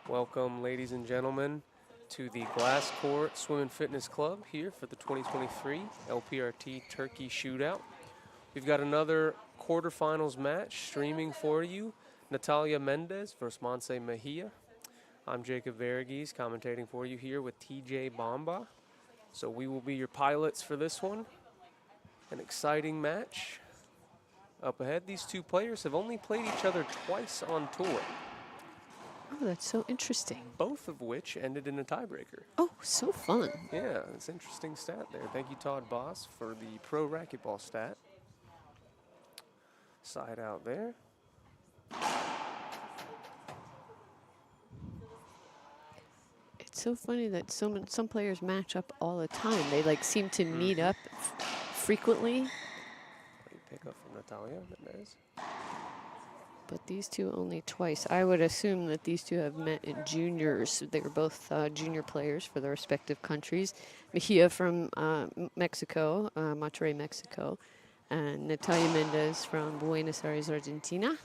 Welcome, ladies and gentlemen, to the Glass Court Swim and Fitness Club here for the 2023 LPRT Turkey Shootout. We've got another quarterfinals match streaming for you. Natalia Mendez versus Monse Mejia. I'm Jacob Verghese, commentating for you here with TJ Bomba. So we will be your pilots for this one. An exciting match up ahead. These two players have only played each other twice on tour. Oh, that's so interesting. Both of which ended in a tiebreaker. Oh, so fun. Yeah, it's an interesting stat there. Thank you, Todd Boss, for the pro racquetball stat. Side out there. It's so funny that some players match up all the time. They like seem to meet up frequently. Pick up from Natalia Mendez. But these two only twice. I would assume that these two have met in juniors. They were both junior players for their respective countries. Mejia from Mexico, Monterrey, Mexico, and Natalia Mendez from Buenos Aires, Argentina.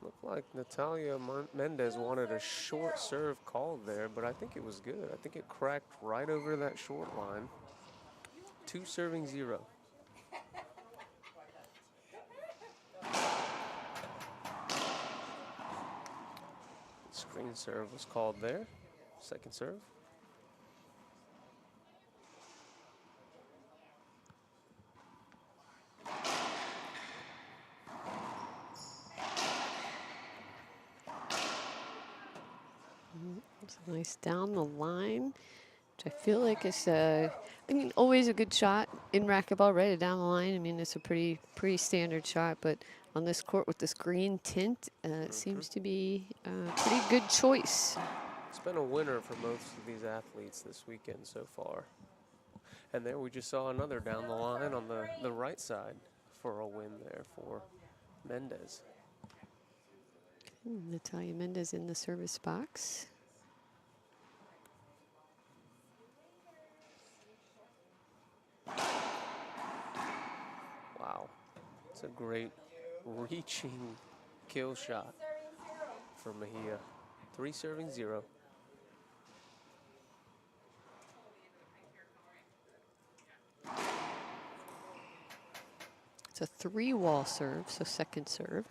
Looked like Natalia Mendez wanted a short serve called there, but I think it was good. I think it cracked right over that short line. 2-0. Screen serve was called there. Second serve. It's nice down the line, which I feel like is, I mean, always a good shot in racquetball, right down the line. I mean, it's a pretty standard shot, but on this court with this green tint, it seems to be a pretty good choice. It's been a winner for most of these athletes this weekend so far. And there we just saw another down the line on the right side for a win there for Mendez. Natalia Mendez in the service box. Wow, it's a great reaching kill shot for Mejia. 3-0. It's a 3-wall serve, so second serve.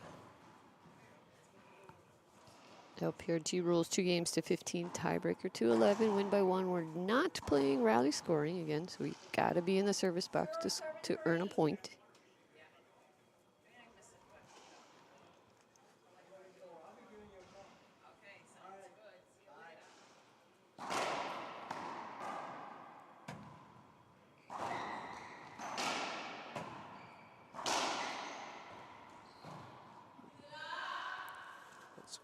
LPRG rules 2 games to 15, tiebreaker to 11, win by 1. We're not playing rally scoring again, so we gotta be in the service box to earn a point.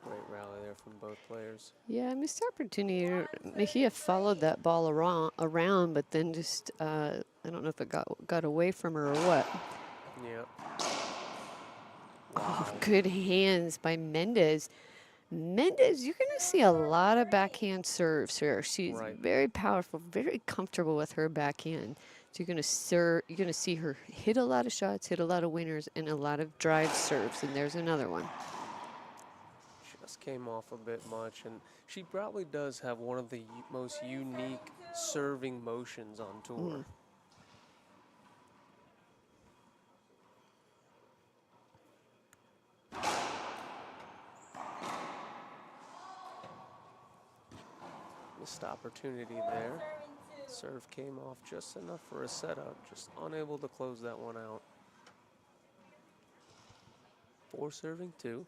Great rally there from both players. Yeah, missed opportunity. Mejia followed that ball around, but then just, I don't know if it got away from her or what. Yep. Oh, good hands by Mendez. Mendez, you're going to see a lot of backhand serves here. She's very powerful, very comfortable with her backhand. So you're going to see her hit a lot of shots, hit a lot of winners, and a lot of drive serves. And there's another one. Just came off a bit much, and she probably does have one of the most unique serving motions on tour. Missed opportunity there. Serve came off just enough for a setup, just unable to close that one out. 4-2.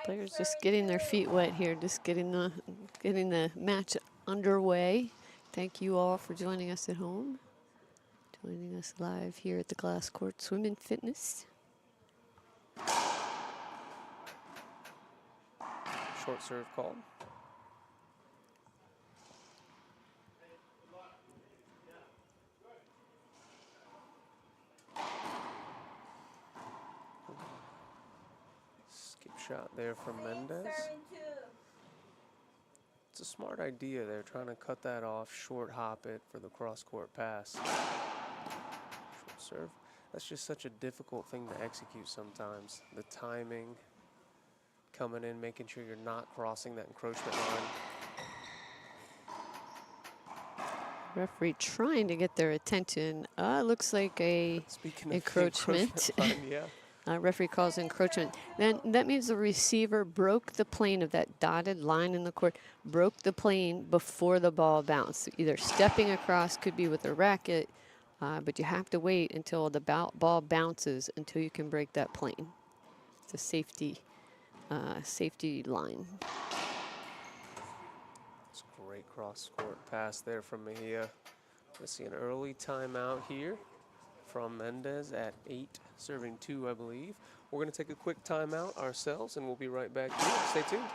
Players just getting their feet wet here, just getting the match underway. Thank you all for joining us at home, joining us live here at the Glass Court Swim and Fitness. Short serve called. Skip shot there from Mendez. It's a smart idea. They're trying to cut that off, short hop it for the cross-court pass. Short serve. That's just such a difficult thing to execute sometimes. The timing, coming in, making sure you're not crossing that encroachment line. Referee trying to get their attention. Looks like a Speaking of encroachment. line, yeah. Referee calls encroachment. Then that means the receiver broke the plane of that dotted line in the court, broke the plane before the ball bounced. Either stepping across, could be with a racket, but you have to wait until the ball bounces until you can break that plane. It's a safety line. It's a great cross-court pass there from Mejia. Let's see an early timeout here from Mendez at 8, serving 2, I believe. We're going to take a quick timeout ourselves, and we'll be right back here. Stay tuned.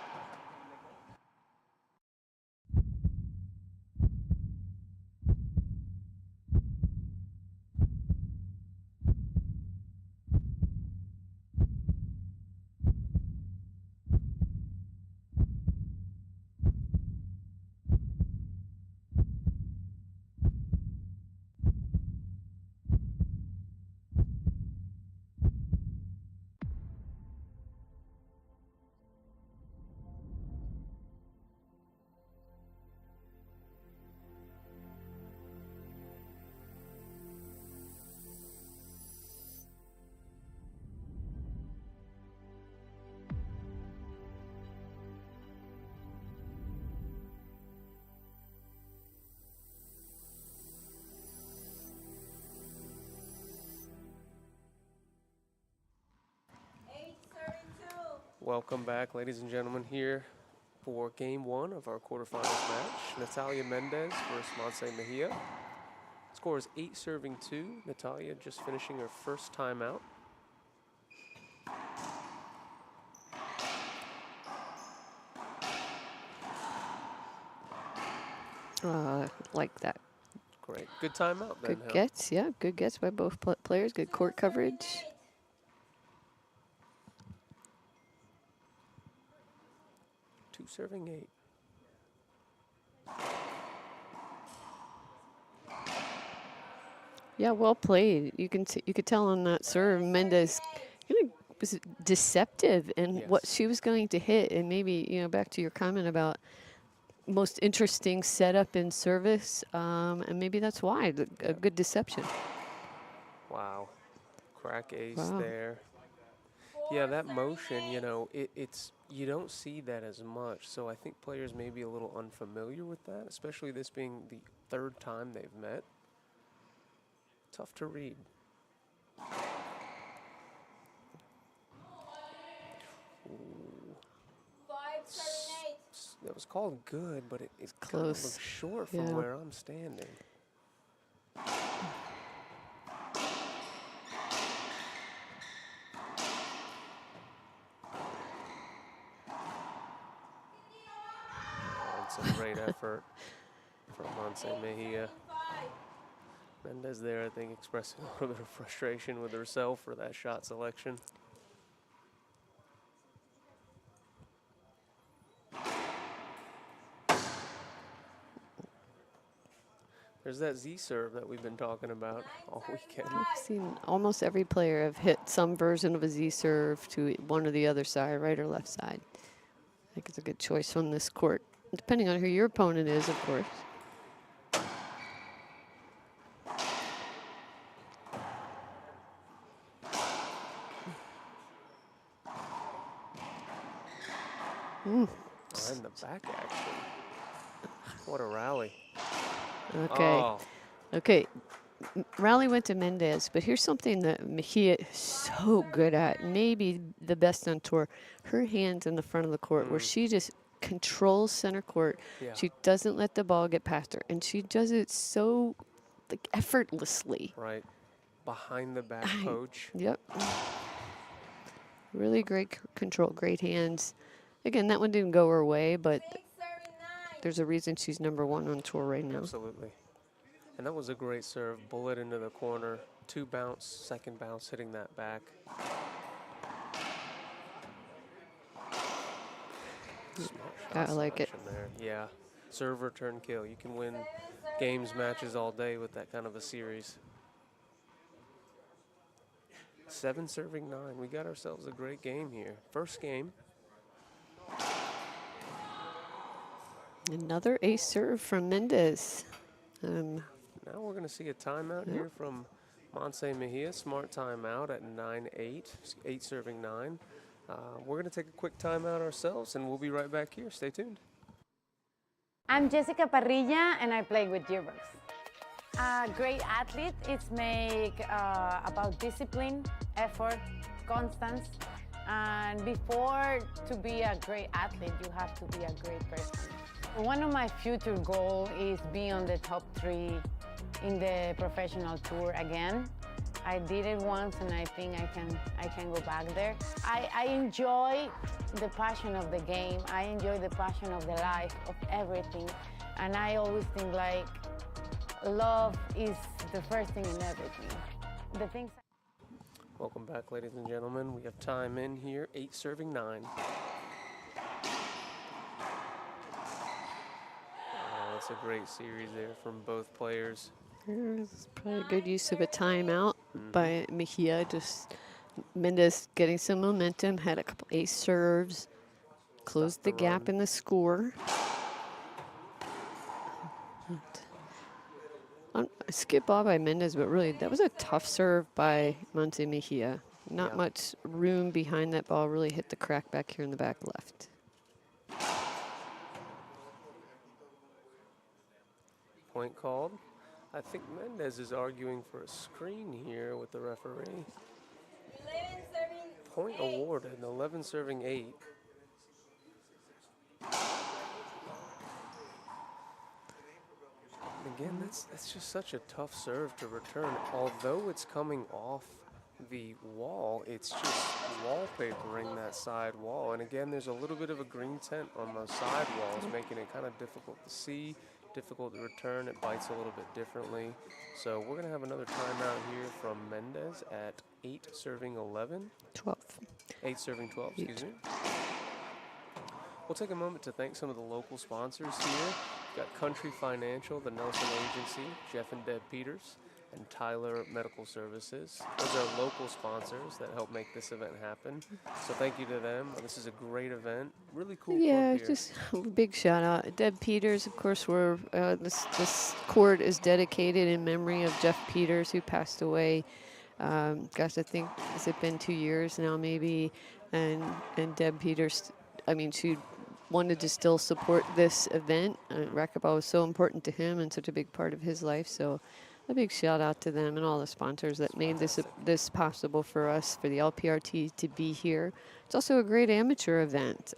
Welcome back, ladies and gentlemen, here for game 1 of our quarterfinals match. Natalia Mendez versus Monse Mejia. Score is 8 serving 2. Natalia just finishing her first timeout. Like that. Great. Good timeout then. Good gets, yeah. Good gets by both players. Good court coverage. Serving 8. Yeah, well played. You could tell on that serve, Mendez was deceptive in what she was going to hit, and maybe back to your comment about most interesting setup in service, and maybe that's why a good deception. Wow, crack ace there. Yeah, that motion, it's you don't see that as much. So I think players may be a little unfamiliar with that, especially this being the 3rd time they've met. Tough to read. Ooh. That was called good, but it's kind of looks short from where I'm standing. That's a great effort from Monse Mejia. Mendez there, I think, expressing a little bit of frustration with herself for that shot selection. There's that Z serve that we've been talking about all weekend. I've seen almost every player have hit some version of a Z serve to one or the other side, right or left side. I think it's a good choice on this court, depending on who your opponent is, of course. And the back action. What a rally. Okay. Oh. Okay. rally went to Mendez, but here's something that Mejia is so good at, maybe the best on tour. Her hands in the front of the court, where she just controls center court. Yeah. She doesn't let the ball get past her, and she does it so like effortlessly. Right. Behind the back poach. Yep. Really great control, great hands. Again, that one didn't go her way, but there's a reason she's #1 on tour right now. Absolutely. And that was a great serve. Bullet into the corner. 2 bounce, second bounce, hitting that back. I like it. There. Yeah. Serve, return, kill. You can win games, matches all day with that kind of a series. 7 serving 9. We got ourselves a great game here. First game. Another ace serve from Mendez. Now we're going to see a timeout here from Monse Mejia. Smart timeout at 9-8. 8 serving 9. We're going to take a quick timeout ourselves, and we'll be right back here. Stay tuned. I'm Jessica Parrilla, and I play with Gearbox. A great athlete is about discipline, effort, constance, and before to be a great athlete, you have to be a great person. One of my future goals is be on the top 3 in the professional tour again. I did it once, and I think I can go back there. I enjoy the passion of the game. I enjoy the passion of the life, of everything, and I always think like love is the first thing in everything. The things. Welcome back, ladies and gentlemen. We have time in here. 8 serving 9. That's a great series there from both players. It's probably a good use of a timeout by Mejia. Just Mendez getting some momentum, had a couple ace serves, closed the gap in the score. Skip ball by Mendez, but really that was a tough serve by Monte Mejia. Not much room behind that ball, really hit the crack back here in the back left. Point called. I think Mendez is arguing for a screen here with the referee. 11 serving Point 8. awarded, 11 serving 8. Again, that's just such a tough serve to return. Although it's coming off the wall, it's just wallpapering that side wall. And again, there's a little bit of a green tint on those side walls, making it kind of difficult to see, difficult to return. It bites a little bit differently. So we're going to have another timeout here from Mendez at 8 serving 11. 12. 8 serving 12, excuse me. We'll take a moment to thank some of the local sponsors here. We've got Country Financial, the Nelson Agency, Jeff and Deb Peters, and Tyler Medical Services. Those are local sponsors that help make this event happen. So thank you to them. This is a great event. Really cool. Yeah, court here. just a big shout out. Deb Peters, of course, this court is dedicated in memory of Jeff Peters, who passed away. Gosh, I think, has it been 2 years now, maybe? And Deb Peters, I mean, she wanted to still support this event. Racquetball was so important to him and such a big part of his life. So a big shout out to them and all the sponsors that made this possible for us, for the LPRT to be here. It's also a great amateur event.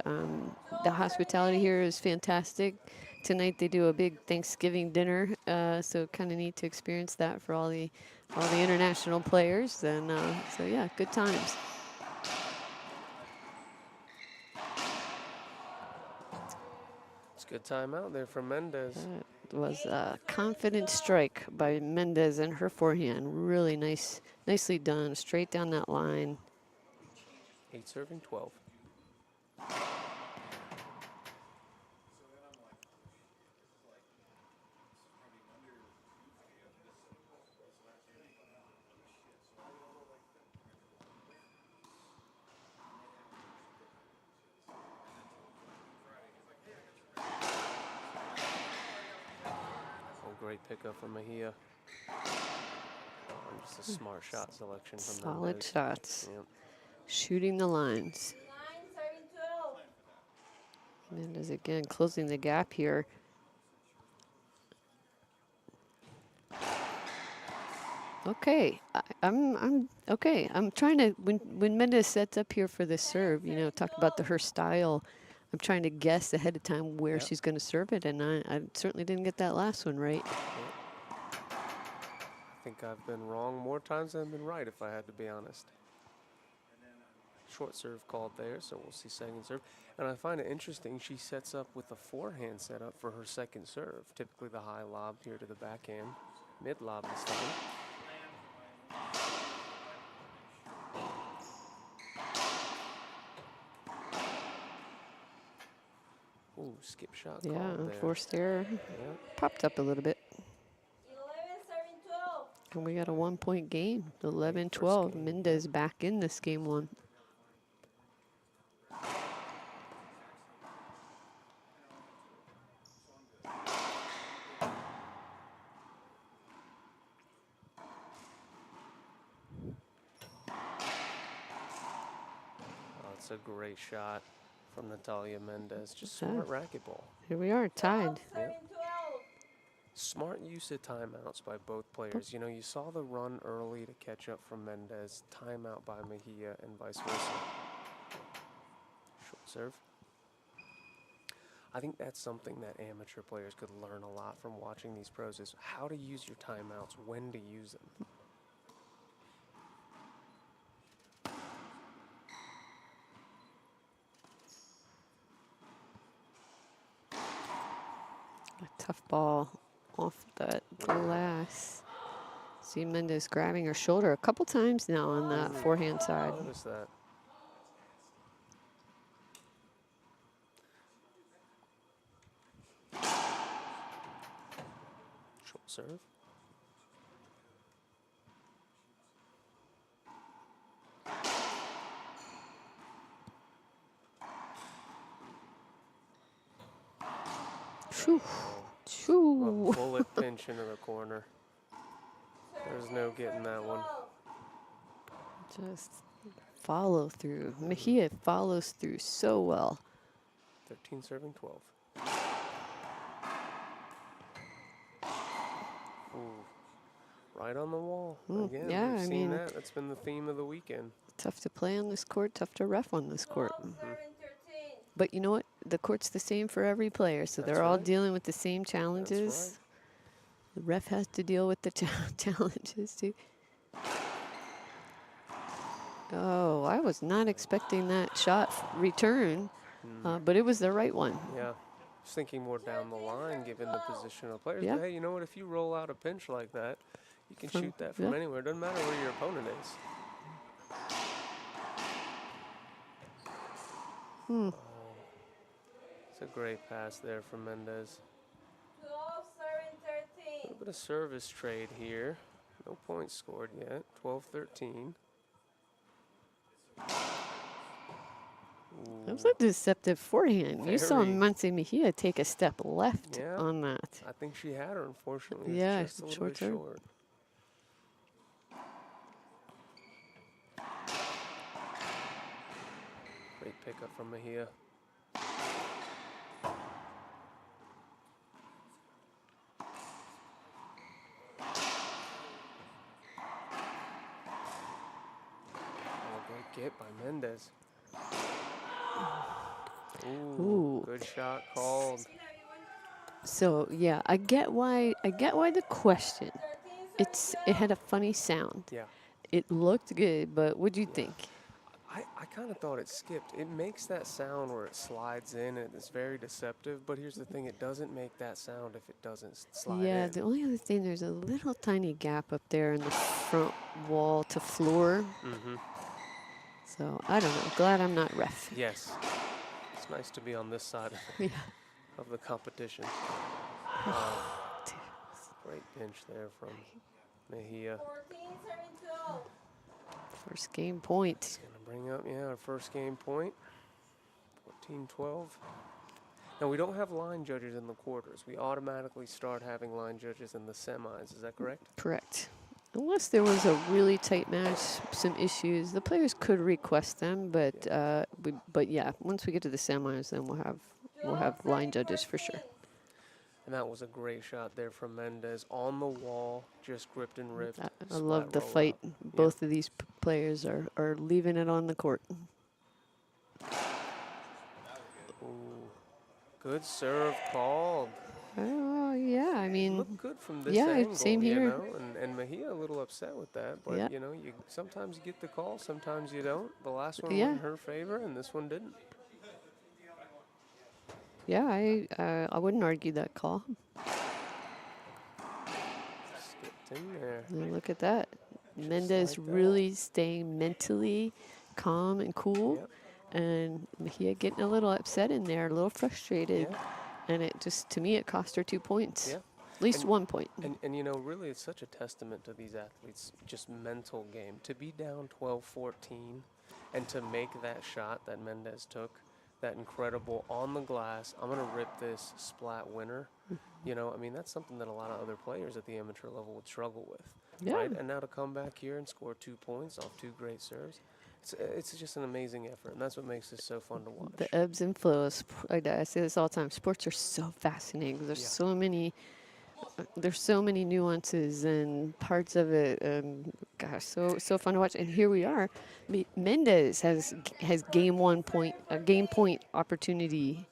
The hospitality here is fantastic. Tonight they do a big Thanksgiving dinner, so kind of neat to experience that for all the international players. And so yeah, good times. It's a good timeout there from Mendez. It was a confident strike by Mendez and her forehand. Really nicely done, straight down that line. 8 serving 12. Great pickup from Mejia. Just a smart shot selection from Solid Mendez. shots. Yep. Shooting the lines. 9 serving 12. Mendez again closing the gap here. Okay, I'm okay. I'm trying to when Mendez sets up here for this serve, you know, talk about her style. I'm trying to guess ahead of time where Yep. she's going to serve it, and I certainly didn't get that last one right. I think I've been wrong more times than I've been right, if I had to be honest. Short serve called there, so we'll see second serve. And I find it interesting, she sets up with a forehand setup for her second serve. Typically the high lob here to the backhand, mid lob this time. Ooh, skip shot Yeah, called there. forced error. Yep. Popped up a little bit. 11 serving 12. And we got a 1-point game. 11-12. first game, Mendez back in this game one. Oh, it's a great shot from Natalia Mendez. Just smart racquetball. Here we are, tied. Serving 12. Smart use of timeouts by both players. You know, you saw the run early to catch up from Mendez, timeout by Mejia, and vice versa. Short serve. I think that's something that amateur players could learn a lot from watching these pros is how to use your timeouts, when to use them. A tough ball off that glass. See Mendez grabbing her shoulder a couple times now on that forehand side. Notice that. Short serve. Shoo. A Shoo. bullet pinch into the corner. There's no getting that one. Just follow through. Mejia follows through so well. 13 serving 12. Ooh. Right on the wall. Again, yeah, we've I seen mean- that. That's been the theme of the weekend. Tough to play on this court, tough to ref on this court. 12 serving 13. But you know what? The court's the same for every player, so That's they're all right. dealing with the same challenges. The ref has to deal with the challenges too. Oh, I was not expecting that shot return, but it was the right one. Yeah. Just thinking more down the line, given the position of the players. Yeah. But hey, you know what? If you roll out a pinch like that, you can From- shoot that from yeah. anywhere. It doesn't matter where your opponent is. Oh, it's a great pass there from Mendez. 12 serving A 13. little bit of service trade here. No points scored yet. 12-13. That was a deceptive forehand. You saw Very. Monse Mejia take a step left Yeah. on that. I think she had her, unfortunately. Yeah, It's just a little short bit serve. short. Great pickup from Mejia. Oh, great get by Mendez. Ooh, Ooh. good shot called. So yeah, I get why the question. 13 It had a funny sound. Yeah. It looked good, but what'd you think? I kind of thought it skipped. It makes that sound where it slides in and it's very deceptive, but here's the thing, it doesn't make that sound if it doesn't slide Yeah, in. the only other thing, there's a little tiny gap up there in the front wall to floor. Mm-hmm. So I don't know. Glad I'm not ref. Yes. It's nice to be on this side Yeah. of the competition. Great pinch there from Mejia. 14 serving 12. First game point. Gonna bring up, our first game point. 14-12. Now, we don't have line judges in the quarters. We automatically start having line judges in the semis. Is that correct? Correct. Unless there was a really tight match, some issues, the players could request them, but yeah, once we get to the semis, then we'll have line judges for sure. And that was a great shot there from Mendez on the wall, just gripped and ripped. I love the splat fight. rollout. Both of these players are leaving it on the court. Ooh, good serve called. Oh, yeah, I mean, Looked good from this yeah, angle, same here. you know, and Mejia a little upset with that, but Yeah. you know, you sometimes you get the call, sometimes you don't. The last one Yeah. went in her favor, and this one didn't. Yeah, I wouldn't argue that call. Skipped in there. And look at that. Mendez like that. really staying mentally calm and cool. Yep. And Mejia getting a little upset in there, a little frustrated. Yeah. And it just, to me, it cost her 2 points. Yeah. At least And- 1 point. And you know, really, it's such a testament to these athletes, just mental game. To be down 12-14 and to make that shot that Mendez took, that incredible on the glass, I'm going to rip this splat winner. You know, I mean, that's something that a lot of other players at the amateur level would struggle with. Yeah. Right? And now to come back here and score 2 points off 2 great serves, it's just an amazing effort, and that's what makes this so fun to watch. The ebbs and flows. I say this all the time. Sports are so fascinating. There's so many. There's so many nuances and parts of it. Gosh, so fun to watch. And here we are. Mendez has game point opportunity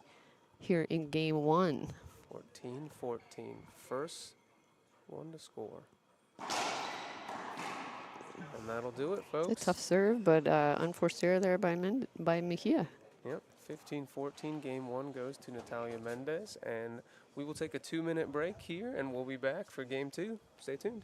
here in game 1. 14-14, first one to score. And that'll do it, folks. It's a tough serve, but unforced error there by Mejia. Yep, 15-14, game 1 goes to Natalia Mendez, and we will take a 2-minute break here, and we'll be back for game 2. Stay tuned.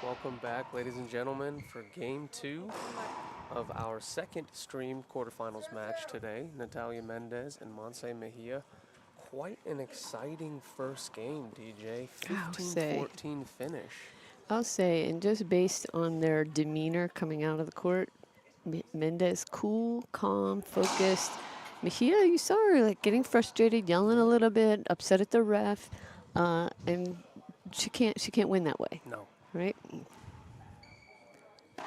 Welcome back, ladies and gentlemen, for game 2 of our second streamed quarterfinals match today. Natalia Mendez and Montse Mejia. Quite an exciting first game, DJ. 15-14 finish. I'll say, and just based on their demeanor coming out of the court, Mendez cool, calm, focused. Mejia, you saw her like getting frustrated, yelling a little bit, upset at the ref, and she can't win that way. No. Right? It's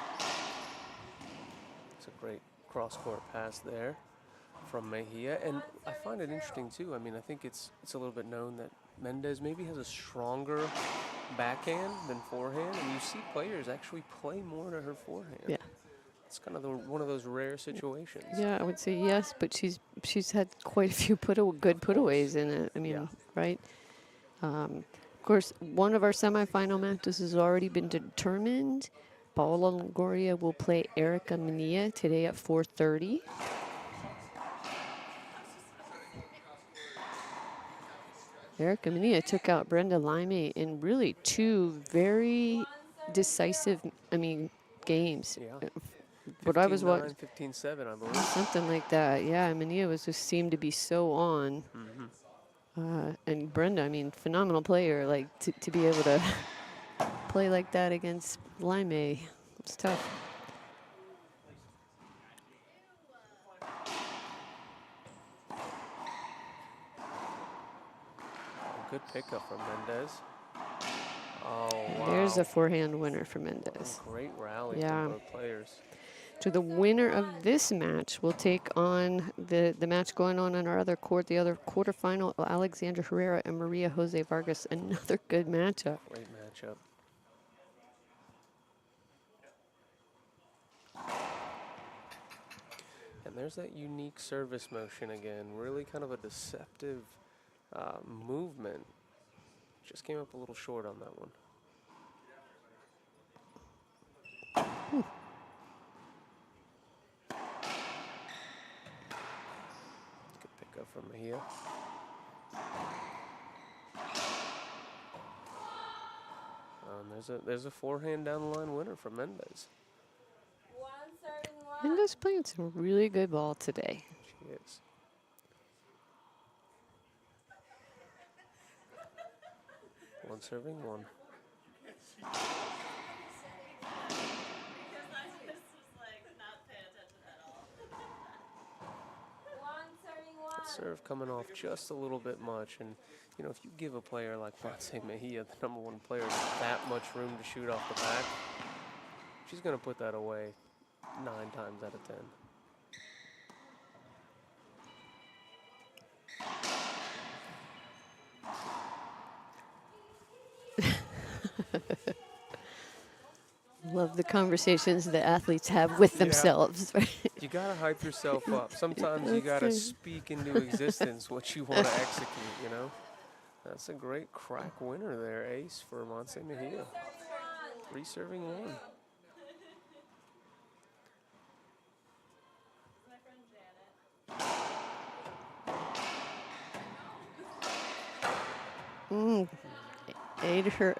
a great cross-court pass there from Mejia. And I find it interesting, too. I mean, I think it's a little bit known that Mendez maybe has a stronger backhand than forehand. And you see players actually play more to her forehand. Yeah. It's kind of one of those rare situations. Yeah, I would say yes, but she's had quite a few good putaways in it. I mean, Yeah. right? Of course, one of our semifinal matches has already been determined. Paola Longoria will play Erica Mejia today at 4:30. Erica Mejia took out Brenda Lime in really two very decisive, games. Yeah. What I was watching, 15-9, 15-7, I believe. something like that. Yeah, Mejia was just seemed to be so on. And Brenda, phenomenal player. Like to be able to play like that against Lime, it's tough. Good pickup from Mendez. Oh, wow. There's a forehand winner for Mendez. Great rally Yeah. from both players. So the winner of this match will take on the match going on in our other court, the other quarterfinal, Alexandra Herrera and Maria Jose Vargas. Another good matchup. Great matchup. And there's that unique service motion again. Really kind of a deceptive movement. Just came up a little short on that one. Good pickup from Mejia. There's a forehand down the line winner for Mendez. 1-7-1. Mendez playing some really good ball today. She is. One serving one. Serve coming off just a little bit much, and you know, if you give a player like Mejia, the #1 player, that much room to shoot off the back, she's going to put that away 9 times out of 10. Love the conversations that athletes have with themselves. Right? You got to hype yourself up. Sometimes you got to speak into existence what you want to execute, you know? That's a great crack winner there, ace for Mejia. 3 serving 1.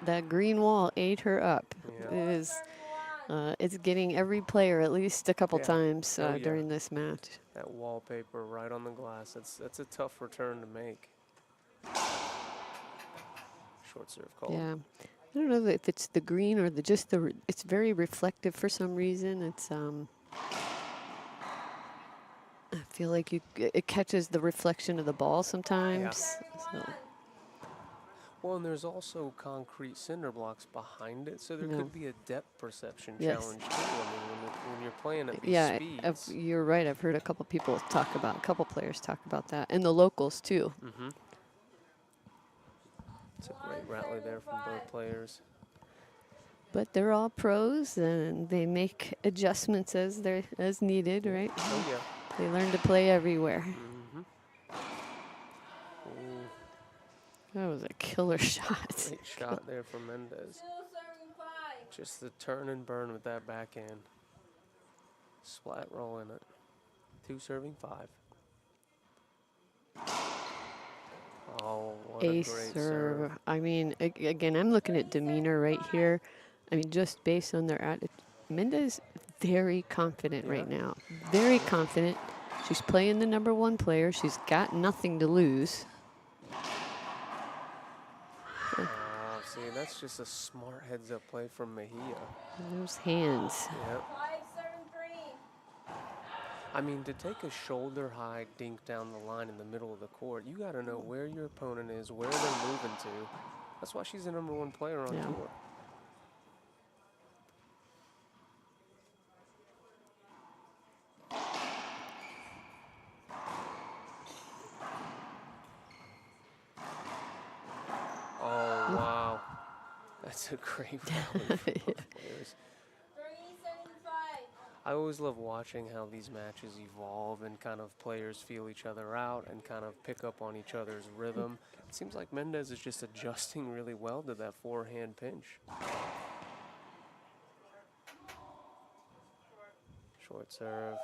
That green wall ate her up. Yeah. It's getting every player at least a couple times Oh, yeah. during this match. That wallpaper right on the glass. That's a tough return to make. Short serve call. Yeah, I don't know if it's the green or it's very reflective for some reason. It's I feel like it catches the reflection of the ball sometimes. So. Well, and there's also concrete cinder blocks behind it, so there Yeah. could be a depth perception Yes. challenge too. When you're playing at these Yeah, speeds. you're right. I've heard a couple players talk about that, and the locals too. It's a great rally there from both players. But they're all pros, and they make adjustments as needed, right? Oh yeah. They learn to play everywhere. Ooh, That was a killer shot. great shot there from Mendez. 2 serving 5. Just the turn and burn with that backhand. Splat roll in it. 2 serving 5. Oh, what a Ace great serve. serve. Again, I'm looking at demeanor right here. Just based on their attitude. Mendez, very confident right now. Very confident. She's playing the #1 player. She's got nothing to lose. See, that's just a smart heads-up play from Mejia. Those hands. Yep. 5 serving 3. To take a shoulder-high dink down the line in the middle of the court, you got to know where your opponent is, where they're moving to. That's why she's the #1 player on tour. Oh, wow. That's a great rally for both players. 3 serving 5. I always love watching how these matches evolve and kind of players feel each other out and kind of pick up on each other's rhythm. It seems like Mendez is just adjusting really well to that forehand pinch. Short serve.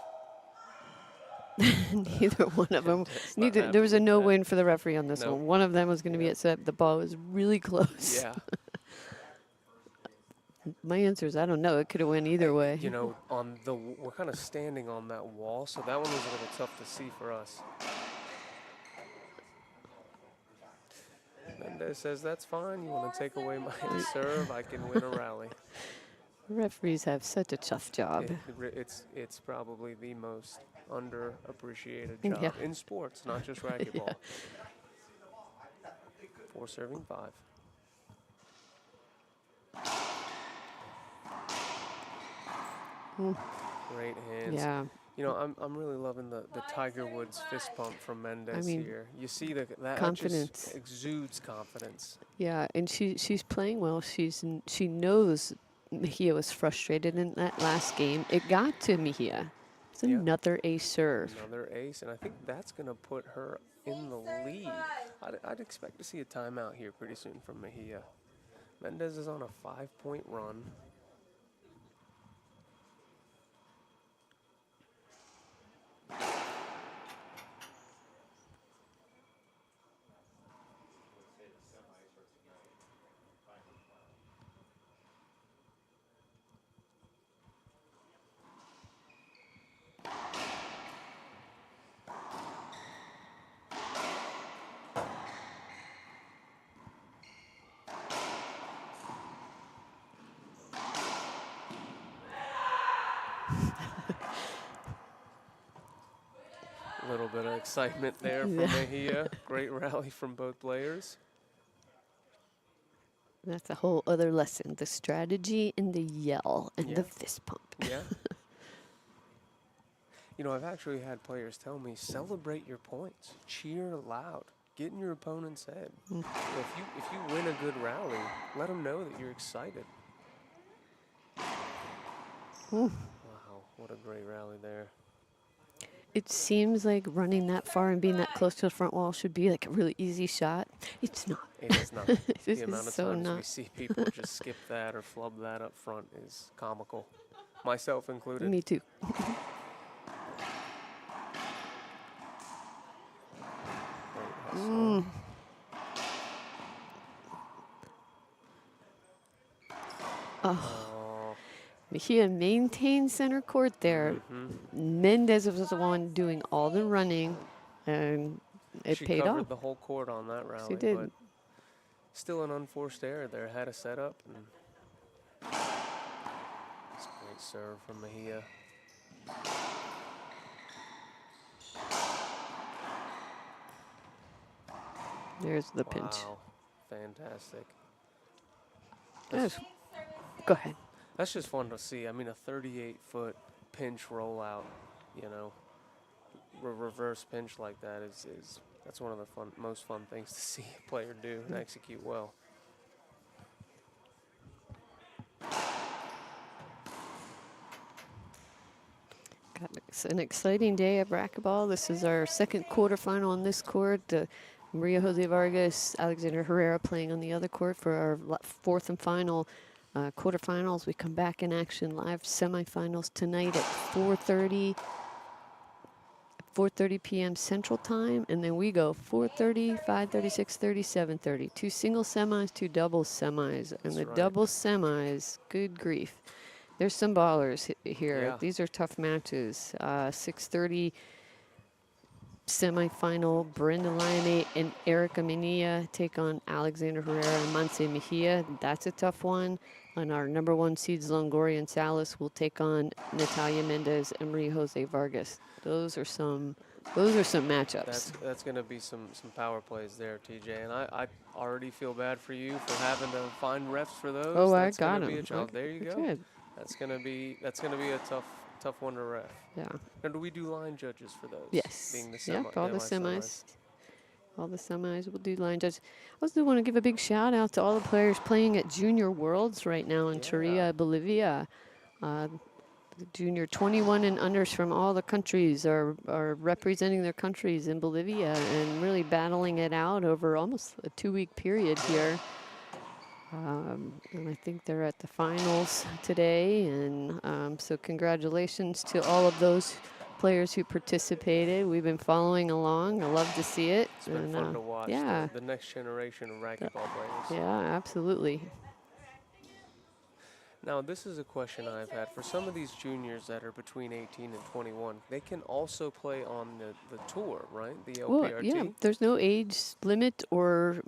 Neither one of them. Mendez not There was a happy with no that. win for the referee on this Nope. one. One of them was going to be Yep. upset. The ball was really close. Yeah. My answer is I don't know. It could have went either way. You know, we're kind of standing on that wall, so that one was a little tough to see for us. Mendez says that's fine. You want to take away my serve? I can win a rally. Referees have such a tough job. It's probably the most underappreciated Yeah. job in sports, not just racquetball. 4 serving 5. Great hands. Yeah. You know, I'm really loving the Tiger Woods fist pump from Mendez mean, here. You see that confidence. just exudes confidence. Yeah, and she's playing well. She knows Mejia was frustrated in that last game. It got to Mejia. It's Yeah. another ace serve. Another ace, and I think that's going to put her in the lead. I'd expect to see a timeout here pretty soon from Mejia. Mendez is on a 5-point run. A little bit of excitement there from Yeah. Mejia. Great rally from both players. That's a whole other lesson. The strategy and the yell and the Yeah. fist pump. Yeah. You know, I've actually had players tell me, celebrate your points, cheer loud, get in your opponent's head. If you win a good rally, let them know that you're excited. Wow, what a great rally there. It seems like running that far and being that close to the front wall should be like a really easy shot. It's not. It is not. This The is amount of so times we not. see people just skip that or flub that up front is comical, myself included. Me too. Great hustle. Oh, Mejia maintained center court there. Mendez was the one doing all the running, and it she paid covered off. the whole court on that rally, did. but still an unforced error there. Had a setup. And it's a great serve from Mejia. There's the pinch. Wow, fantastic. Yes. Go ahead. That's just fun to see. I mean, a 38-foot pinch rollout, you know, reverse pinch like that is that's one of the most fun things to see a player do and execute well. It's an exciting day of racquetball. This is our second quarterfinal on this court. Maria Jose Vargas, Alexander Herrera playing on the other court for our fourth and final quarterfinals. We come back in action live semifinals tonight at 4:30 p.m. Central Time, and then we go 4:30, 5:30, 6:30, 7:30. 2 single semis, 2 double semis, and That's the right. double semis. Good grief. There's some ballers here. Yeah. These are tough matches. 6:30 semifinal. Brenda Lyonnais and Erica Mejia take on Alexander Herrera and Monse Mejia. That's a tough one. And our number 1 seeds, Longoria and Salas, will take on Natalia Mendez and Maria Jose Vargas. Those are some matchups. That's going to be some power plays there, TJ. And I already feel bad for you for having to find refs for those. Oh, That's I got gonna be a him. job. There you go. Good. That's gonna be a tough one to ref. Yeah. Now, do we do line judges for those? Yes. Being the Yep, all the semis. semis. All the semis will do line judge. I also want to give a big shout out to all the players playing at Junior Worlds right now in Torreya, Bolivia. The junior 21 and unders from all the countries are representing their countries in Bolivia and really battling it out over almost a 2-week period here. And I think they're at the finals today. And so congratulations to all of those players who participated. We've been following along. I love to see it. It's been fun to watch Yeah. the next generation of racquetball players. Yeah, absolutely. Now, this is a question I've had. For some of these juniors that are between 18 and 21, they can also play on the tour, right? The Well, LPRT? yeah, there's no age limit or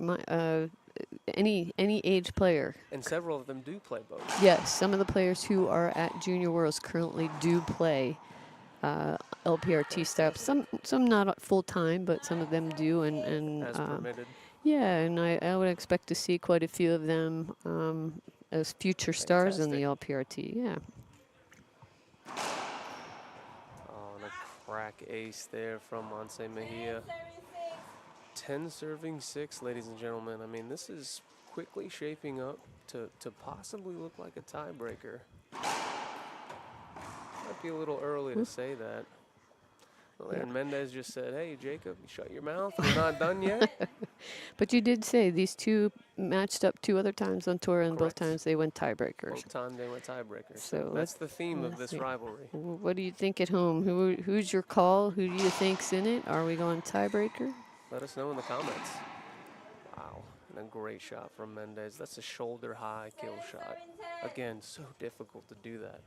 any age player. And several of them do play both. Yes, some of the players who are at Junior Worlds currently do play LPRT steps. Some not full time, but some of them do. And As permitted. yeah, and I would expect to see quite a few of them as future stars in the LPRT. Yeah. Oh, and a crack ace there from Mejia. 10 serving 6, ladies and gentlemen. I mean, this is quickly shaping up to possibly look like a tiebreaker. Might be a little early to say that. Well, and Mendez just said, hey, Jacob, you shut your mouth. We're not done yet. But you did say these two matched up 2 other times on tour, and both Correct. times they went tiebreakers. Both times they went tiebreakers. So that's the theme of this see. rivalry. What do you think at home? Who's your call? Who do you think's in it? Are we going tiebreaker? Let us know in the comments. Wow, and a great shot from Mendez. That's a shoulder-high kill shot. Again, so difficult to do that.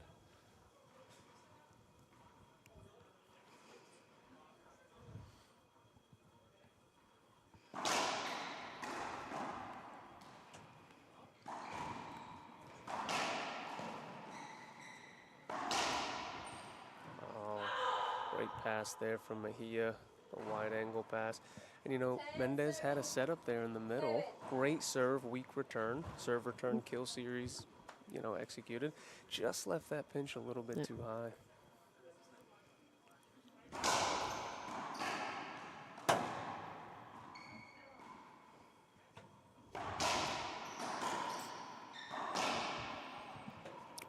Great pass there from Mejia, a wide angle pass. And you know, Mendez had a setup there in the middle. Great serve, weak return, serve return kill series, you know, executed. Just left that pinch a little bit too high.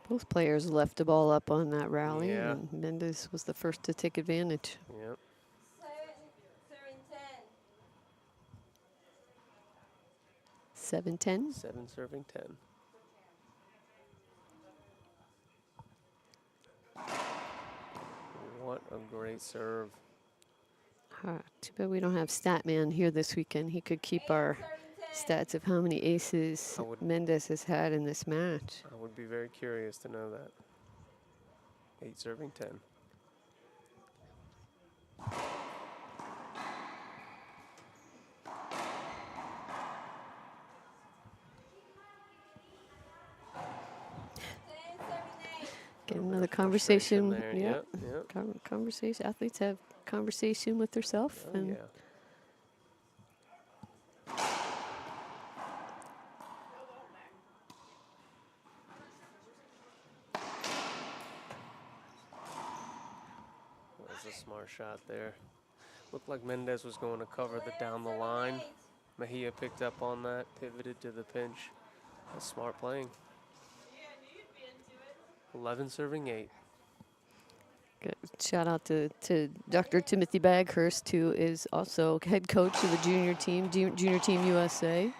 Both players left the ball up on that rally, Yeah. and Mendez was the first to take advantage. Yep. 7-10. 7 serving 10. What a great serve. Too bad we don't have Statman here this weekend. He could keep our stats of how many aces Mendez has had in this match. I would be very curious to know that. 8 serving 10. Get another conversation. there, Yeah. yep. Conversation. Athletes have conversation with themselves. Oh, and yeah. That's a smart shot there. Looked like Mendez was going to cover the down the line. Mejia picked up on that, pivoted to the pinch. That's smart playing. 11 serving 8. Good. Shout out to Dr. Timothy Baghurst, who is also head coach of the junior team, Junior Team USA.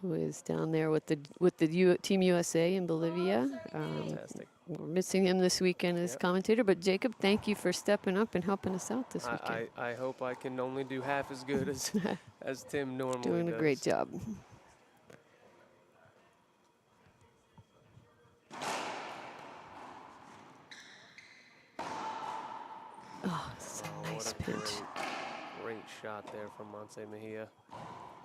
Who is down there with the Team USA in Bolivia. Fantastic. We're missing him this weekend as commentator, but Jacob, thank you for stepping up and helping us out this weekend. I hope I can only do half as good as Tim normally Doing does. a great job. Oh, it's a nice pinch. Great shot there from Mejia.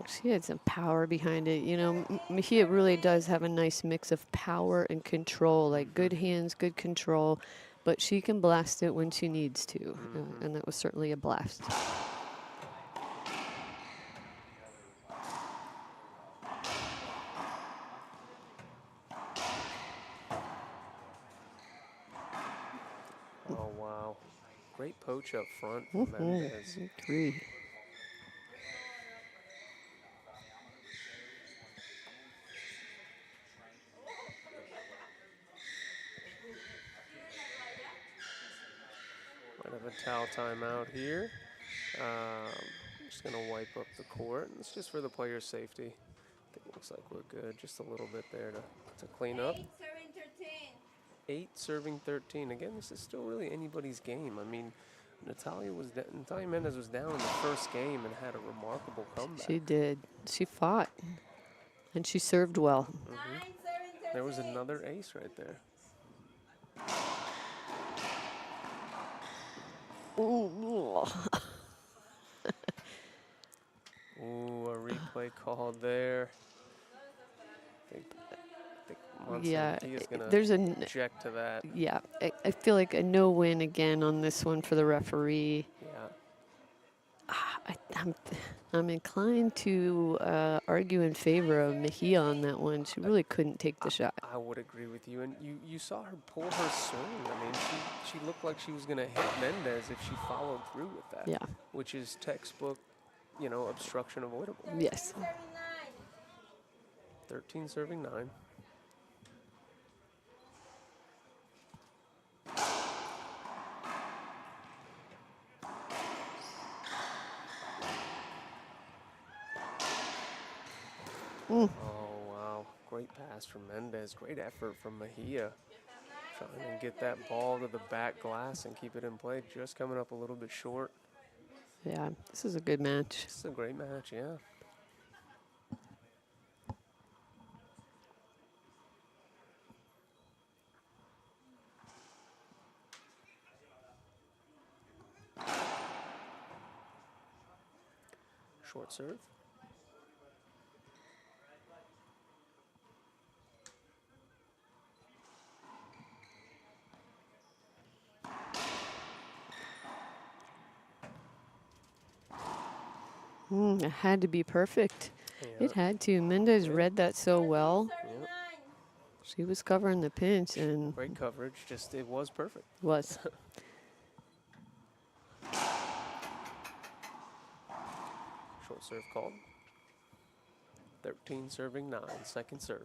She had some power behind it. You know, Mejia really does have a nice mix of power and control, like good hands, good control, but she can blast it when she needs to, and that was certainly a blast. Oh, wow. Great poach up front from Mendez. 3. Might have a towel timeout here. I'm just going to wipe up the court. It's just for the player's safety. think it looks like we're good. Just a little bit there to clean up. 8, serving 13. 8 serving 13. Again, this is still really anybody's game. I mean, Natalia Mendez was down in the first game and had a remarkable comeback. She did. She fought. And she served well. 9, serving 13. There was another ace right there. Ooh. Ooh, a replay called there. I think Yeah, he is going there's to a object to that. yeah. I feel like a no win again on this one for the referee. Yeah. I'm inclined to argue in favor of Mejia on that one. She really couldn't take the shot. I would agree with you. And you saw her pull her swing. I mean, she looked like she was going to hit Mendez if she followed through with that. Yeah. Which is textbook, obstruction avoidable. Yes. Serving 9. 13 serving 9. Oh, wow. Great pass from Mendez. Great effort from Mejia. Trying to get that ball to the back glass and keep it in play. Just coming up a little bit short. Yeah, this is a good match. This is a great match, yeah. Short serve. It had to be perfect. Yeah. It had to. Mendez read that so well. Serving 9. She was covering the pinch and Great coverage. Just it was perfect. was. Short serve called. 13 serving 9. Second serve.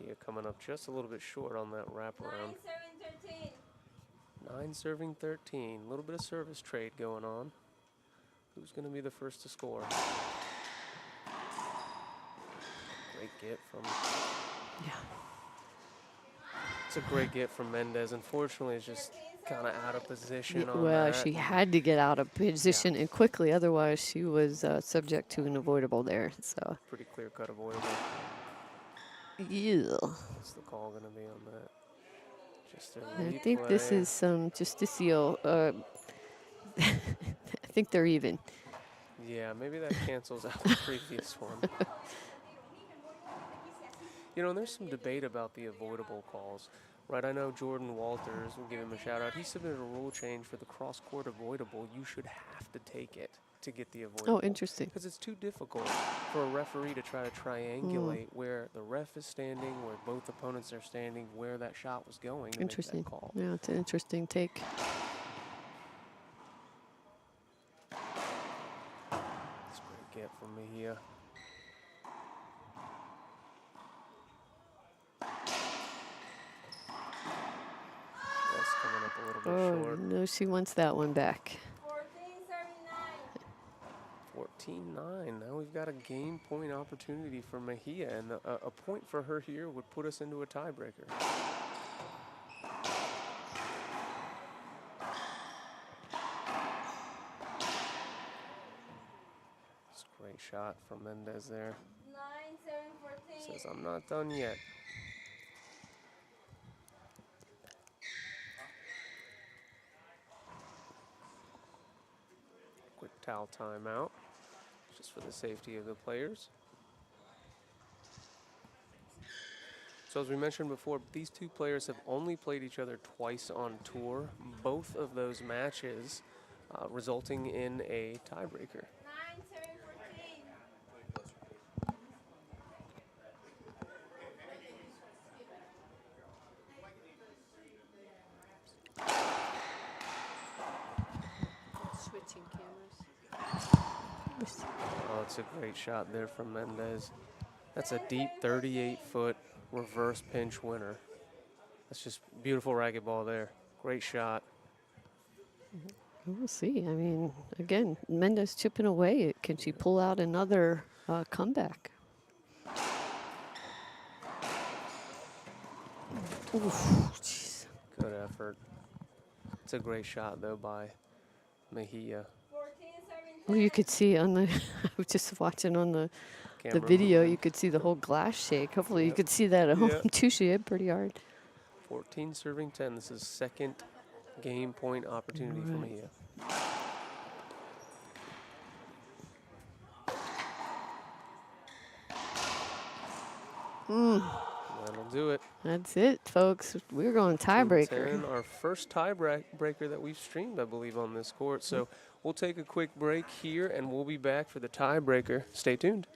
Mejia coming up just a little bit short on that 9, wraparound. serving 13. 9 serving 13. A little bit of service trade going on. Who's going to be the first to score? Great get from. Yeah. It's a great get from Mendez. Unfortunately, it's just kind of out of position on Well, that. she had to get out of position and quickly. Otherwise, she was subject to an avoidable there. So, Pretty clear cut avoidable. yeah. What's the call going to be on that? Just a I think this replay. is some justicial. I think they're even. Yeah, maybe that cancels out the previous one. And there's some debate about the avoidable calls, right? I know Jordan Walters, we'll give him a shout out. He submitted a rule change for the cross-court avoidable. You should have to take it to get the avoidable. Oh, interesting. Because it's too difficult for a referee to try to triangulate where the ref is standing, where both opponents are standing, where that shot was going. To Interesting. Make that call. Yeah, it's an interesting take. It's a great get from Mejia. That's coming up a little bit Oh, short. no, she wants that one back. 14, serving 9. 14-9. Now we've got a game point opportunity for Mejia, and a point for her here would put us into a tiebreaker. It's a great shot from Mendez there. 9, serving 14. Says, I'm not done yet. Quick towel timeout, just for the safety of the players. So as we mentioned before, these two players have only played each other twice on tour. Both of those matches resulting in a tiebreaker. 9, serving 14. Switching cameras. Oh, it's a great shot there from Mendez. That's a deep 38-foot reverse pinch winner. That's just beautiful racquetball there. Great shot. We'll see. I mean, again, Mendez chipping away. Can she pull out another comeback? Oof, jeez. Good effort. It's a great shot, though, by Mejia. 14, 17. Well, you could see on the, I was just watching on the Camera. video, you could see the whole glass shake. Hopefully you Yep. could see that at home Yep. too. She hit pretty hard. 14 serving 10. This is second game point opportunity for Right. Mejia. That'll do it. That's it, folks. We're going tiebreaker. 10, our first tiebreaker that we've streamed, I believe, on this court. So we'll take a quick break here, and we'll be back for the tiebreaker. Stay tuned.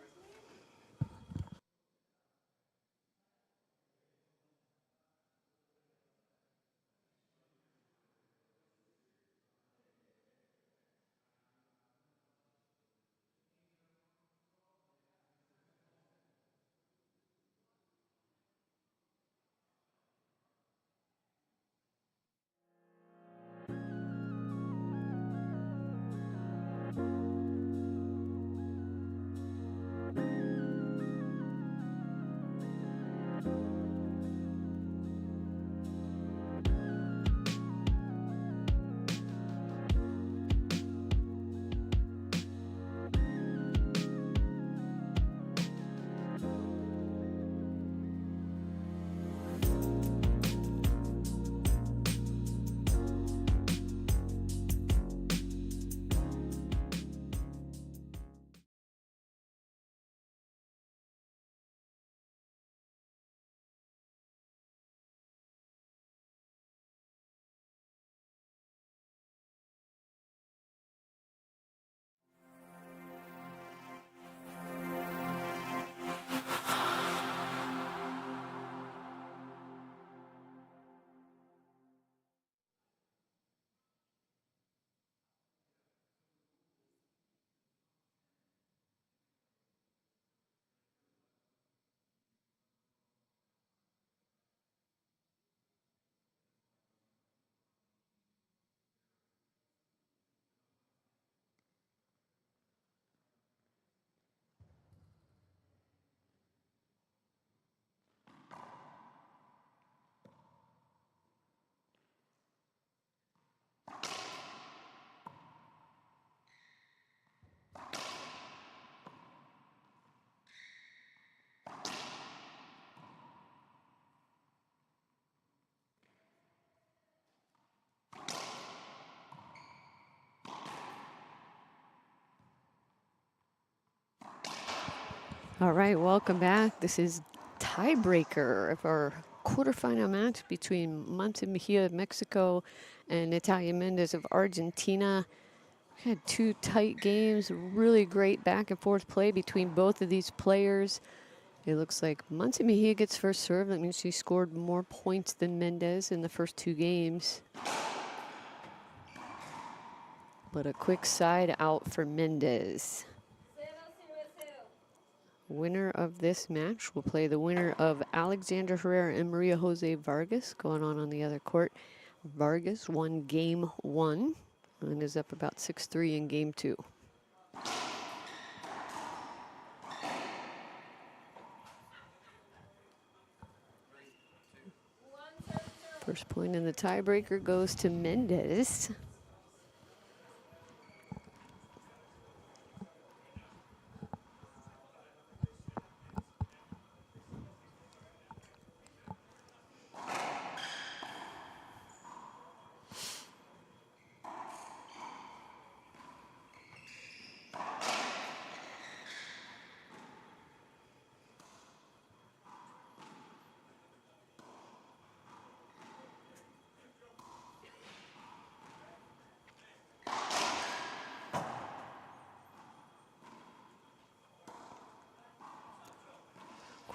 All right, welcome back. This is tiebreaker of our quarterfinal match between Mejia of Mexico and Natalia Mendez of Argentina. We had two tight games, really great back and forth play between both of these players. It looks like Mejia gets first serve. That means she scored more points than Mendez in the first two games. But a quick side out for Mendez. 0-0-0. Winner of this match will play the winner of Alexandra Herrera and Maria Jose Vargas going on the other court. Vargas won game 1 and is up about 6-3 in game 2. First point in the tiebreaker goes to Mendez.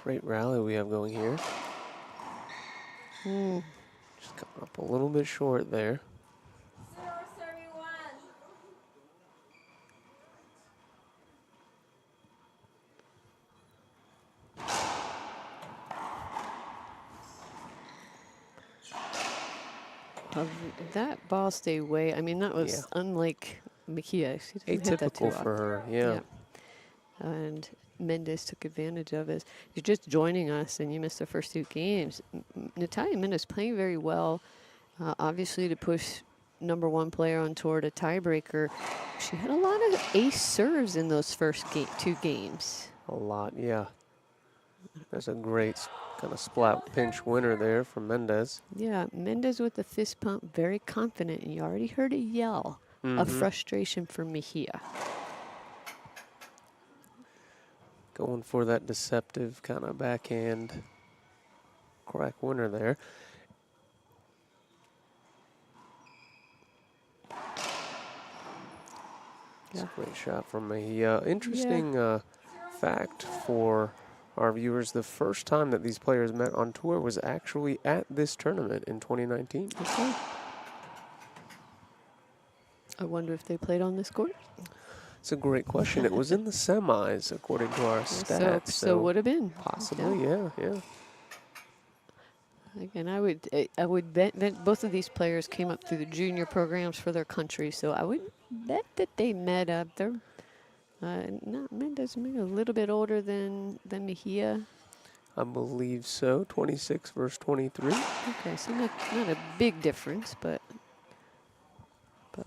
Great rally we have going here. Just coming up a little bit short there. 0-31. That ball stay way. I mean, that was unlike Mejia. She doesn't hit that too Atypical for often. her, yeah. And Mendez took advantage of it. If you're just joining us and you missed the first 2 games, Natalia Mendez playing very well. Obviously, to push #1 player on tour to tiebreaker, she had a lot of ace serves in those first 2 games. A lot, yeah. There's a great kind of splat pinch winner there from Mendez. Yeah, Mendez with the fist pump, very confident, and you already heard a yell of frustration from Mejia. Going for that deceptive kind of backhand crack winner there. It's a great shot from Mejia. Interesting fact for our viewers, the first time that these players met on tour was actually at this tournament in 2019. Okay. I wonder if they played on this court. It's a great question. It was in the semis, according to our stats. So would have been. Possibly, yeah. Again, I would bet that both of these players came up through the junior programs for their country, so I would bet that they met up. They're not Mendez, maybe a little bit older than Mejia. I believe so. 26 versus 23. Okay, so not a big difference, but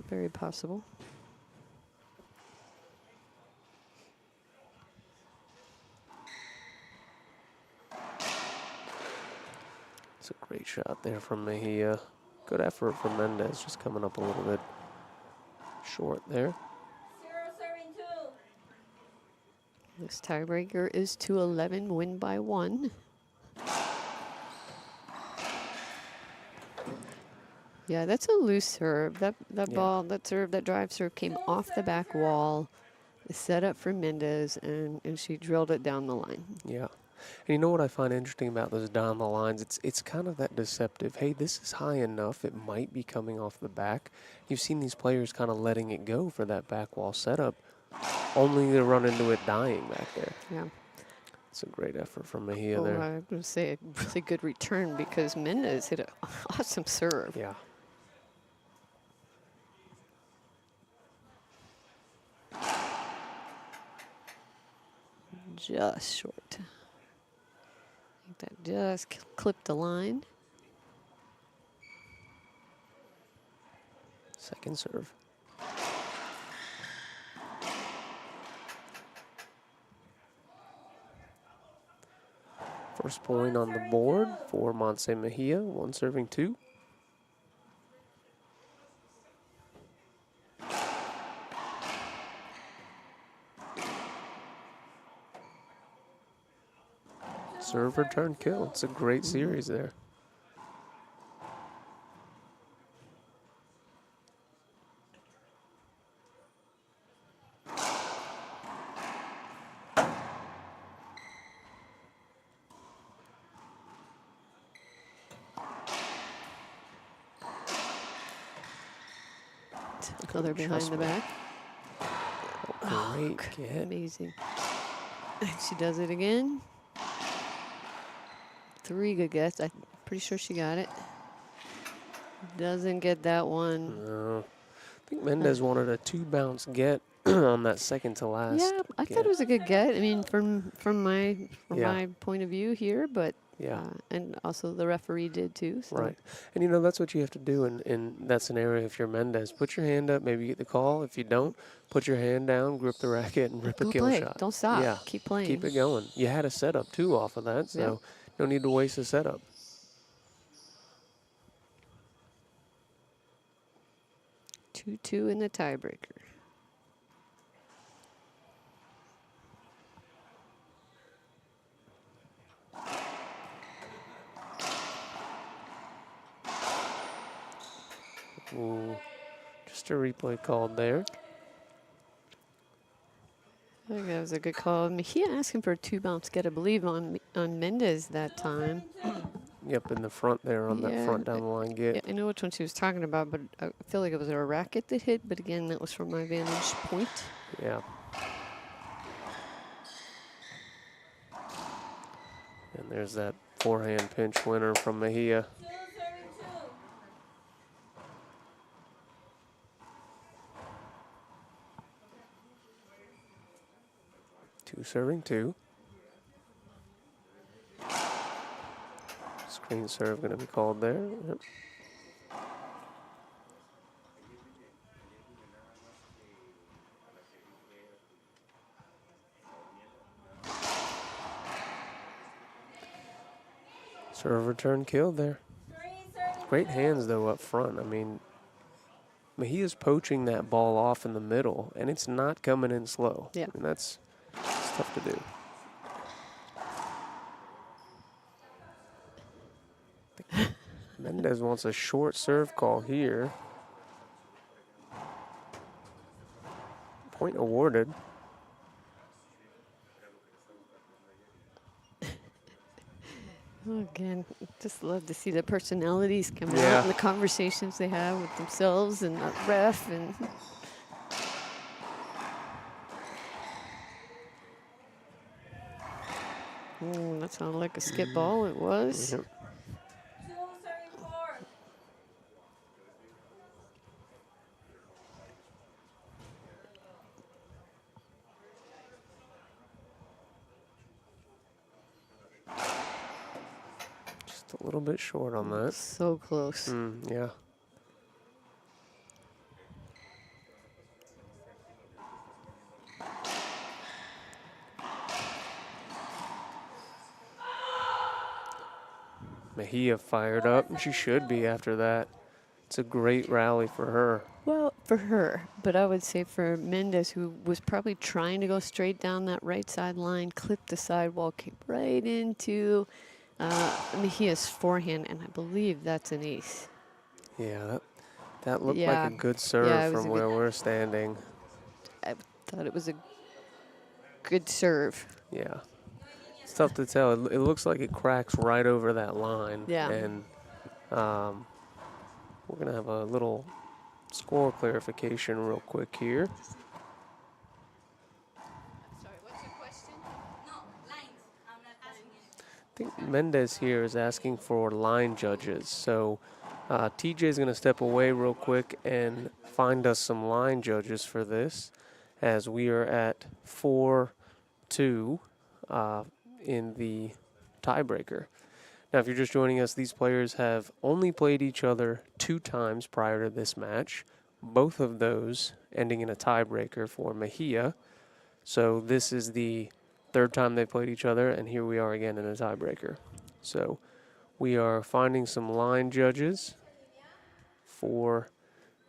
very possible. It's a great shot there from Mejia. Good effort from Mendez, just coming up a little bit short there. 0 serving 2. This tiebreaker is 2-11, win by 1. Yeah, that's a loose serve. That ball, that serve, that drive serve came off the back wall. Set up for Mendez, and she drilled it down the line. Yeah. And you know what I find interesting about those down the lines? It's kind of that deceptive, hey, this is high enough, it might be coming off the back. You've seen these players kind of letting it go for that back wall setup, only to run into it dying back there. Yeah. It's a great effort from Mejia there. I'm going to say a really good return because Mendez hit an awesome serve. Yeah. Just short. I think that just clipped the line. Second serve. First point on the board for Montse Mejia, 1 serving 2. Serve, return, kill. It's a great series there. Another behind the back. Great get. Amazing. She does it again. 3 good gets. I'm pretty sure she got it. Doesn't get that one. No. I think Mendez wanted a 2-bounce get on that second to last. Yeah, I thought it was a good get. I mean, from my point of view here, but and also the referee did too. So. Right. And, you know, that's what you have to do in that scenario if you're Mendez. Put your hand up, maybe get the call. If you don't, put your hand down, grip the racket, and rip a kill shot. Don't stop. Yeah. Keep playing. Keep it going. You had a setup, too, off of that, so no need to waste a setup. Two in the tiebreaker. Ooh, just a replay called there. I think that was a good call. Mejia asking for a 2-bounce get, I believe, on Mendez that time. Yep, in the front there on that front down the line get. Yeah, I know which one she was talking about, but I feel like it was a racket that hit. But again, that was from my vantage point. Yeah. And there's that forehand pinch winner from Mejia. 2 serving 2. 2 serving 2. Screen serve going to be called there. Yep. Serve return killed there. Great hands, though, up front. I mean, Mejia's poaching that ball off in the middle, and it's not coming in slow. Yeah. And that's tough to do. Mendez wants a short serve call here. Point awarded. Oh, again, just love to see the personalities come Yeah. out and the conversations they have with themselves and the ref. And that sounded like a skip ball. It was. Yep. 2 serving 4. Just a little bit short on that. So close. Yeah. Mejia fired up, and she should be after that. It's a great rally for her. Well, for her, but I would say for Mendez, who was probably trying to go straight down that right side line, clipped the sidewall, came right into Mejia's forehand, and I believe that's an ace. Yeah, that looked Yeah. like a good serve Yeah, it was from a where good- we're standing. I thought it was a good serve. Yeah. It's tough to tell. It looks like it cracks right over that line. Yeah. And we're going to have a little score clarification real quick here. Sorry, what's your question? No, lines. I'm not asking it. I think Mendez here is asking for line judges. So TJ is going to step away real quick and find us some line judges for this, as we are at 4-2 in the tiebreaker. Now, if you're just joining us, these players have only played each other 2 times prior to this match, both of those ending in a tiebreaker for Mejia. So this is the 3rd time they played each other, and here we are again in a tiebreaker. So we are finding some line judges for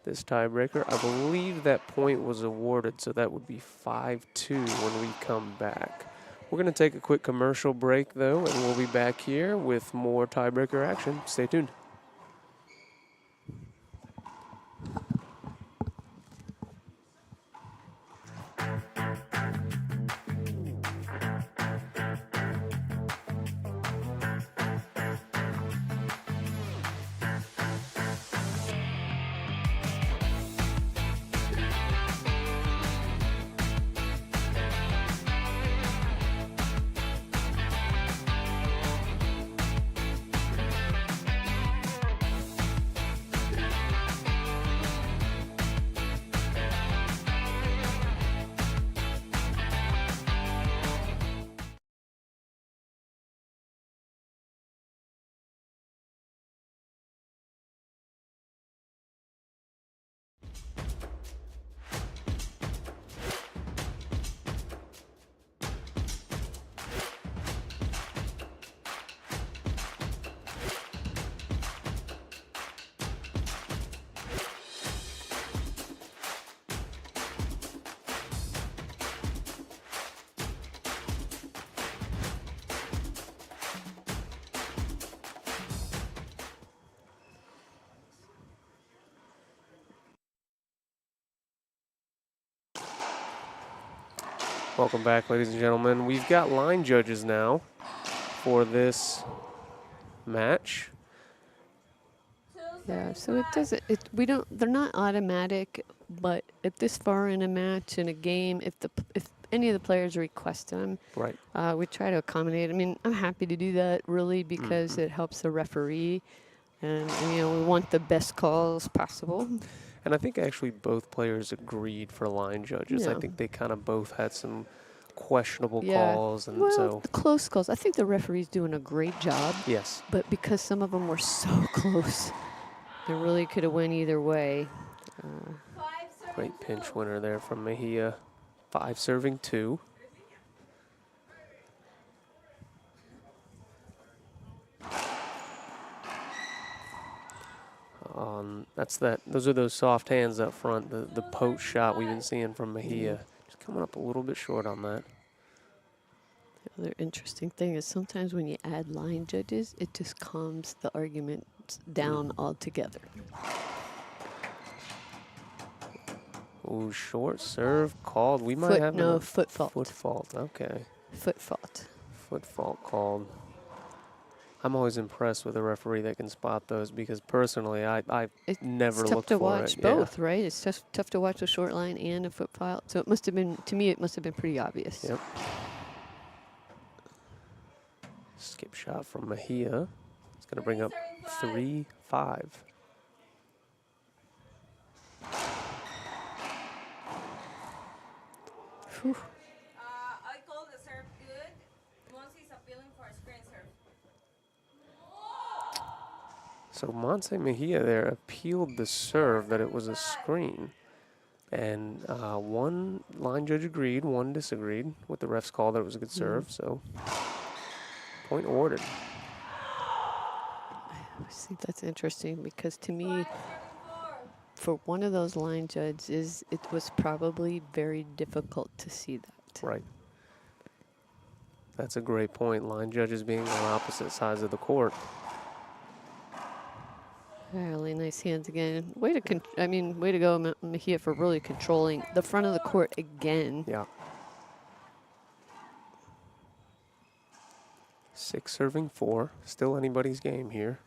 this tiebreaker. I believe that point was awarded, so that would be 5-2 when we come back. We're going to take a quick commercial break, though, and we'll be back here with more tiebreaker action. Stay tuned. Welcome back, ladies and gentlemen. We've got line judges now for this match. Yeah, so it doesn't. We don't. They're not automatic, but at this far in a match in a game, if any of the players request them, Right. we try to accommodate. I mean, I'm happy to do that really because it helps the referee, and we want the best calls possible. And I think actually both players agreed for line judges. I Yeah. think they kind of both had some questionable Yeah. calls, and Well, so the close calls. I think the referee's doing a great job, yes. but because some of them were so close, it really could have went either way. 5 serving Great pinch 2. winner there from Mejia. 5 serving 2. Those are those soft hands up front. The post shot we've been seeing from Mejia. Just coming up a little bit short on that. The other interesting thing is sometimes when you add line judges, it just calms the argument down altogether. Ooh, short serve called. We might have a Foot fault. foot fault. Okay, Foot fault. foot fault called. I'm always impressed with a referee that can spot those because personally, I never It's tough look to for watch it. both, right? It's tough to watch a short line and a foot fault. So it must have been, to me, it must have been pretty obvious. Yep. Skip shot from Mejia. It's going to bring up 3-5. Whew. I call the serve good. Monsi's appealing for a screen serve. So Monse Mejia there appealed the serve that it was a screen. And one line judge agreed, one disagreed with the ref's call that it was a good serve. So point awarded. I think that's interesting because to me, 5 serving 4. for one of those line judges, it was probably very difficult to see that. Right. That's a great point. Line judges being on opposite sides of the court. Really nice hands again. Way to go, Mejia, for really controlling the front of the court again. Yeah. 6 serving 4. Still anybody's game here.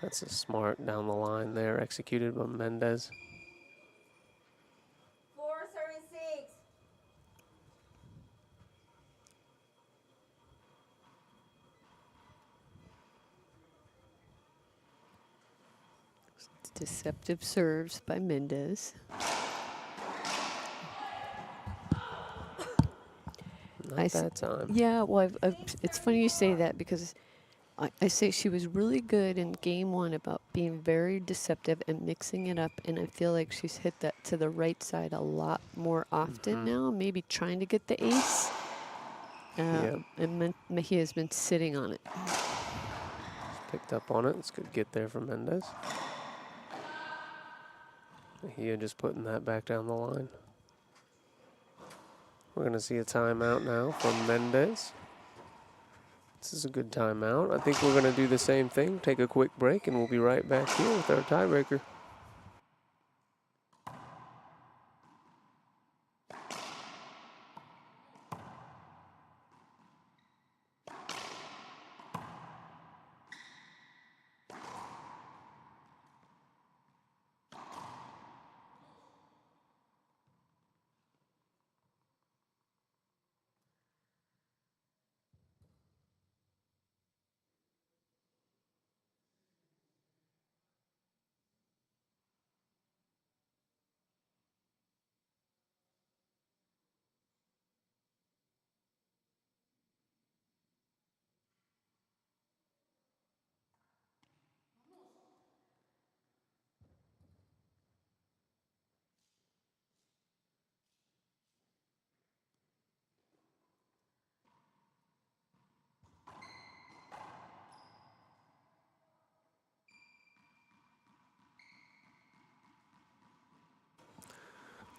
That's a smart down the line there, executed by Mendez. 4 serving 6. Deceptive serves by Mendez. Not that time. Yeah, well, it's funny you say that because I say she was really good in game 1 about being very deceptive and mixing it up, and I feel like she's hit that to the right side a lot more often now, maybe trying to get the ace. And Mejia's been sitting on it. Picked up on it. It's a good get there from Mendez. Mejia just putting that back down the line. We're going to see a timeout now from Mendez. This is a good timeout. I think we're going to do the same thing, take a quick break, and we'll be right back here with our tiebreaker.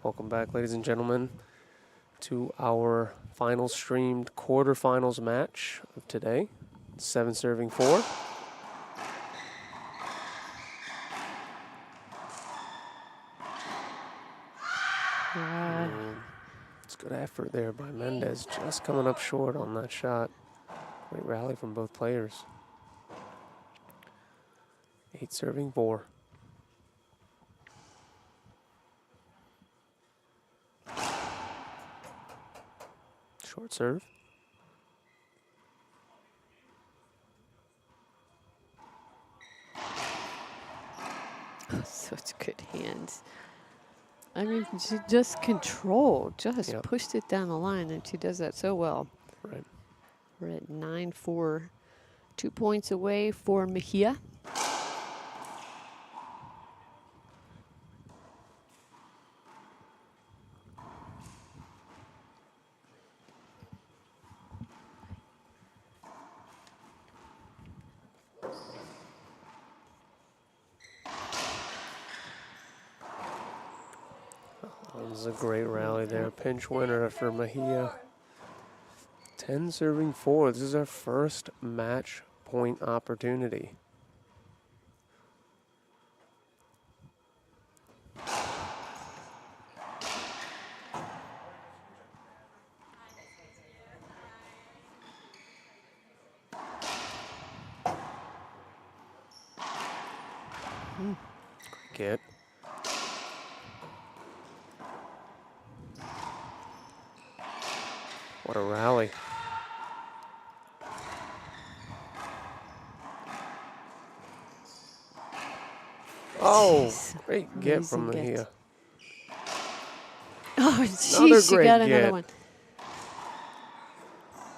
Welcome back, ladies and gentlemen, to our final streamed quarterfinals match of today. 7 serving 4. It's good effort there by Mendez, just coming up short on that shot. Great rally from both players. 8 serving 4. Short serve. Such good hands. I mean, she just controlled, just Yep. pushed it down the line, and she does that so well. Right. We're at 9-4, 2 points away for Mejia. That was a great rally there. Pinch winner for Mejia. 10 serving 4. This is our first match point opportunity. Get. What a rally. Oh, Jeez. great get from Amazing Mejia. get. Oh, Another jeez, she great got another get. one.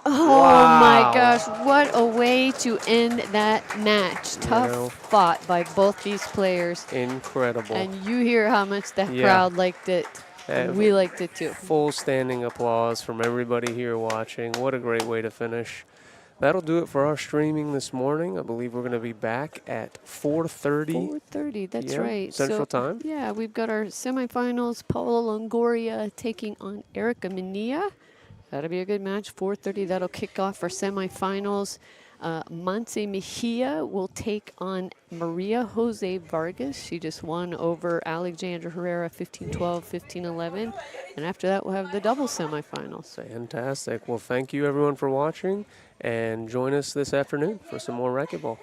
Oh Wow. my gosh, what a way to end that match. Tough know. fought by both these players. Incredible. And you hear how much that Yeah. crowd liked it. And And we liked it too. full standing applause from everybody here watching. What a great way to finish. That'll do it for our streaming this morning. I believe we're going to be back at 4:30 4:30, that's p.m. right. Central Time. Yeah, we've got our semifinals. Paula Longoria taking on Erica Mejia. That'll be a good match. 4:30, that'll kick off our semifinals. Montse Mejia will take on Maria Jose Vargas. She just won over Alexandra Herrera 15-12, 15-11. And after that, we'll have the double semifinals. Fantastic. Well, thank you everyone for watching, and join us this afternoon for some more racquetball.